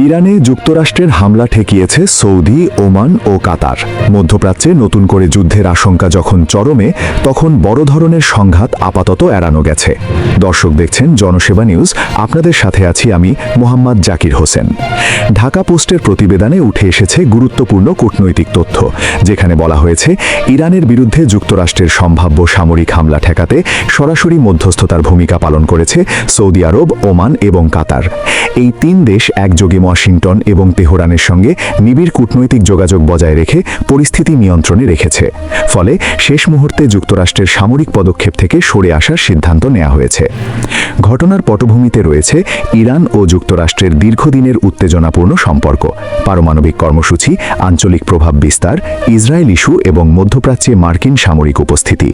ইরানে যুক্তরাষ্ট্রের হামলা ঠেকিয়েছে সৌদি, ওমান ও কাতার। মধ্যপ্রাচ্যে নতুন করে যুদ্ধের আশঙ্কা যখন চরমে, তখন বড় ধরনের সংঘাত আপাতত এড়ানো গেছে। দর্শক দেখছেন জনসেবা নিউজ, আপনাদের সাথে আছি আমি মোহাম্মদ জাকির হোসেন। ঢাকা পোস্টের প্রতিবেদনে উঠে এসেছে গুরুত্বপূর্ণ কূটনৈতিক তথ্য, যেখানে বলা হয়েছে ইরানের বিরুদ্ধে যুক্তরাষ্ট্রের সম্ভাব্য সামরিক হামলা ঠেকাতে সরাসরি মধ্যস্থতার ভূমিকা পালন করেছে সৌদি আরব, ওমান এবং কাতার। এই তিন দেশ একযোগে ওয়াশিংটন এবং তেহরানের সঙ্গে নিবিড় কূটনৈতিক যোগাযোগ বজায় রেখে পরিস্থিতি নিয়ন্ত্রণে রেখেছে। ফলে শেষ মুহূর্তে যুক্তরাষ্ট্রের সামরিক পদক্ষেপ থেকে সরে আসার সিদ্ধান্ত নেওয়া হয়েছে। ঘটনার পটভূমিতে রয়েছে ইরান ও যুক্তরাষ্ট্রের দীর্ঘদিনের উত্তেজনাপূর্ণ সম্পর্ক, পারমাণবিক কর্মসূচি, আঞ্চলিক প্রভাব বিস্তার, ইসরায়েল ইস্যু এবং মধ্যপ্রাচ্যে মার্কিন সামরিক উপস্থিতি।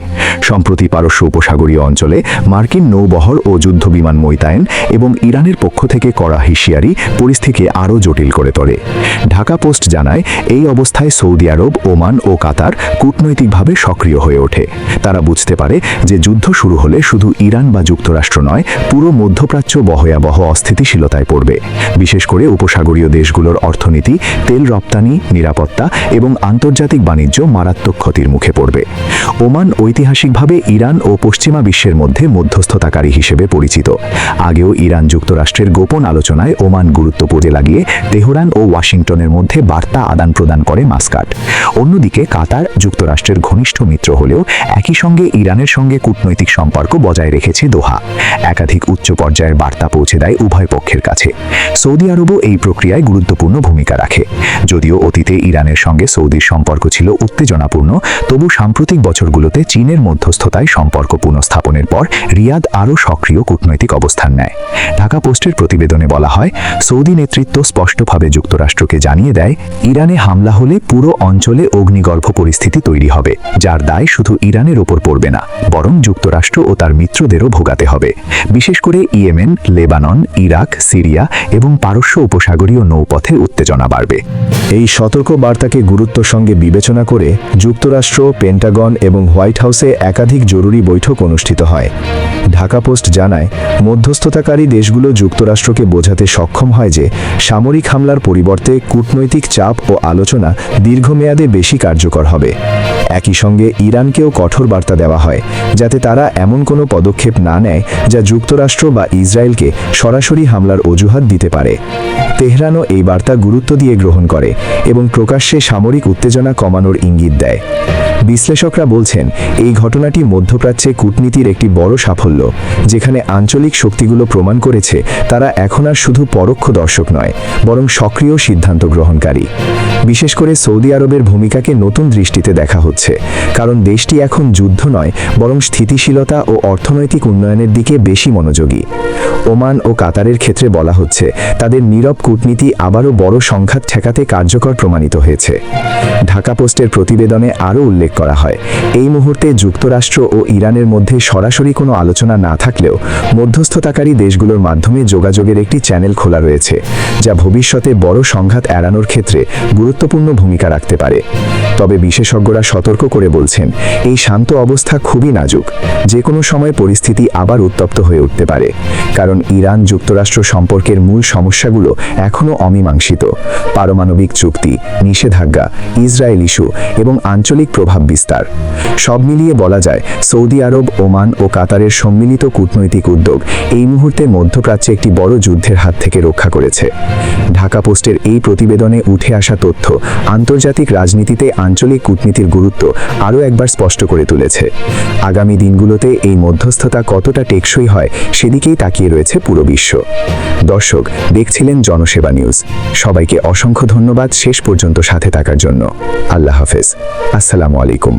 সম্প্রতি পারস্য উপসাগরীয় অঞ্চলে মার্কিন নৌবহর ও যুদ্ধবিমান মোতায়েন এবং ইরানের পক্ষ থেকে করা হুঁশিয়ারি পরিস্থিতিকে আরও জটিল করে তোলে। ঢাকা পোস্ট জানায়, এই অবস্থায় সৌদি আরব, ওমান ও কাতার কূটনৈতিকভাবে সক্রিয় হয়ে ওঠে। তারা বুঝতে পারে যে যুদ্ধ শুরু হলে শুধু ইরান বা যুক্তরাষ্ট্র নয়, পুরো মধ্যপ্রাচ্য ভয়াবহ অস্থিতিশীলতায় পড়বে। বিশেষ করে উপসাগরীয় দেশগুলোর অর্থনীতি, তেল রপ্তানি, নিরাপত্তা এবং আন্তর্জাতিক বাণিজ্য মারাত্মক ক্ষতির মুখে পড়বে। ওমান ঐতিহাসিকভাবে ইরান ও পশ্চিমা বিশ্বের মধ্যে মধ্যস্থতাকারী হিসেবে পরিচিত। আগেও ইরান যুক্তরাষ্ট্রের গোপন আলোচনায় ওমান গুরুত্ব পড়ে লাগিয়ে তেহরান ও ওয়াশিংটনের মধ্যে বার্তা আদান প্রদান করে মাস্কাট। অন্যদিকে কাতার যুক্তরাষ্ট্রের ঘনিষ্ঠ মিত্র হলেও একই সঙ্গে ইরানের সঙ্গে কূটনৈতিক সম্পর্ক বজায় রেখেছে দোহা। একাধিক উচ্চ পর্যায়ের বার্তা পৌঁছে দেয় উভয় পক্ষের কাছে। সৌদি আরবও এই প্রক্রিয়ায় গুরুত্বপূর্ণ ভূমিকা রাখে। যদিও অতীতে ইরানের সঙ্গে সৌদির সম্পর্ক ছিল উত্তেজনাপূর্ণ, তবু সাম্প্রতিক বছরগুলোতে চীনের মধ্যস্থতায় সম্পর্ক পুনঃস্থাপনের পর রিয়াদ আরও সক্রিয় কূটনৈতিক অবস্থান নেয়। ঢাকা পোস্টের প্রতিবেদনে বলা হয়, সৌদি নেতৃত্ব স্পষ্টভাবে যুক্তরাষ্ট্রকে জানিয়ে দেয়, ইরানে হামলা হলে পুরো অঞ্চলে অগ্নিগর্ভ পরিস্থিতি তৈরি হবে, যার দায় শুধু ইরানের ওপর পড়বে না, বরং যুক্তরাষ্ট্র ও তার মিত্রদেরও ভোগাতে হবে। বিশেষ করে ইয়েমেন, লেবানন, ইরাক, সিরিয়া এবং পারস্য উপসাগরীয় নৌপথে উত্তেজনা বাড়বে। এই সতর্ক বার্তাকে গুরুত্বের সঙ্গে বিবেচনা করে যুক্তরাষ্ট্র, পেন্টাগন এবং হোয়াইট হাউসে একাধিক জরুরি বৈঠক অনুষ্ঠিত হয়। ঢাকা পোস্ট জানায়, মধ্যস্থতাকারী দেশগুলো যুক্তরাষ্ট্রকে বোঝাতে সক্ষম হয় যে সামরিক হামলার পরিবর্তে কূটনৈতিক চাপ ও আলোচনা দীর্ঘমেয়াদে বেশি কার্যকর হবে। একই সঙ্গে ইরানকেও কঠোর বার্তা দেওয়া হয়, যাতে তারা এমন কোনো পদক্ষেপ না নেয় যা যুক্তরাষ্ট্র বা ইসরায়েলকে সরাসরি হামলার অজুহাত দিতে পারে। তেহরানও এই বার্তা গুরুত্ব দিয়ে গ্রহণ করে এবং প্রকাশ্যে সামরিক উত্তেজনা কমানোর ইঙ্গিত দেয়। বিশ্লেষকরা বলছেন, এই ঘটনাটি মধ্যপ্রাচ্যে কূটনীতির একটি বড় সাফল্য, যেখানে আঞ্চলিক শক্তিগুলো প্রমাণ করেছে তারা এখন আর শুধু পরোক্ষ দর্শক নয়, বরং সক্রিয় সিদ্ধান্ত গ্রহণকারী। বিশেষ করে সৌদি আরবের ভূমিকাকে নতুন দৃষ্টিতে দেখা হচ্ছে, কারণ দেশটি এখন যুদ্ধ নয়, বরং স্থিতিশীলতা ও অর্থনৈতিক উন্নয়নের দিকে বেশি মনোযোগী। ওমান ও কাতারের ক্ষেত্রে বলা হচ্ছে, তাদের নীরব কূটনীতি আবারও বড় সংঘাত ঠেকাতে কার্যকর প্রমাণিত হয়েছে। ঢাকা পোস্টের প্রতিবেদনে আরও উল্লেখ করা হয়, এই মুহূর্তে যুক্তরাষ্ট্র ও ইরানের মধ্যে সরাসরি কোনো আলোচনা না থাকলেও মধ্যস্থতাকারী দেশগুলোর মাধ্যমে যোগাযোগের একটি চ্যানেল খোলা রয়েছে, যা ভবিষ্যতে বড় সংঘাত এড়ানোর ক্ষেত্রে গুরুত্বপূর্ণ ভূমিকা রাখতে পারে। তবে বিশেষজ্ঞরা সতর্ক করে বলছেন, এই শান্ত অবস্থা খুবই নাজুক, যে কোনো সময় পরিস্থিতি আবার উত্তপ্ত হয়ে উঠতে পারে, কারণ ইরান যুক্তরাষ্ট্র সম্পর্কের মূল সমস্যাগুলো এখনও অমীমাংসিত। পারমাণবিক চুক্তি, নিষেধাজ্ঞা, ইসরায়েল ইস্যু এবং আঞ্চলিক প্রভাব বিস্তার। সব মিলিয়ে বলা যায়, সৌদি আরব, ওমান ও কাতারের সম্মিলিত কূটনৈতিক উদ্যোগ এই মুহূর্তে মধ্যপ্রাচ্যে একটি বড় যুদ্ধের হাত থেকে রক্ষা করেছে। ঢাকা পোস্টের এই প্রতিবেদনে উঠে আসা তথ্য আন্তর্জাতিক রাজনীতিতে আঞ্চলিক কূটনীতির গুরুত্ব আরও একবার স্পষ্ট করে তুলেছে। আগামী দিনগুলোতে এই মধ্যস্থতা কতটা টেকসই হয় সেদিকেই তাকিয়ে রয়েছে পুরো বিশ্ব। দর্শক, দেখছিলেন জনসেবা নিউজ। সবাইকে অসংখ্য ধন্যবাদ শেষ পর্যন্ত সাথে থাকার জন্য। আল্লাহ হাফেজ। আসসালামু আলাইকুম।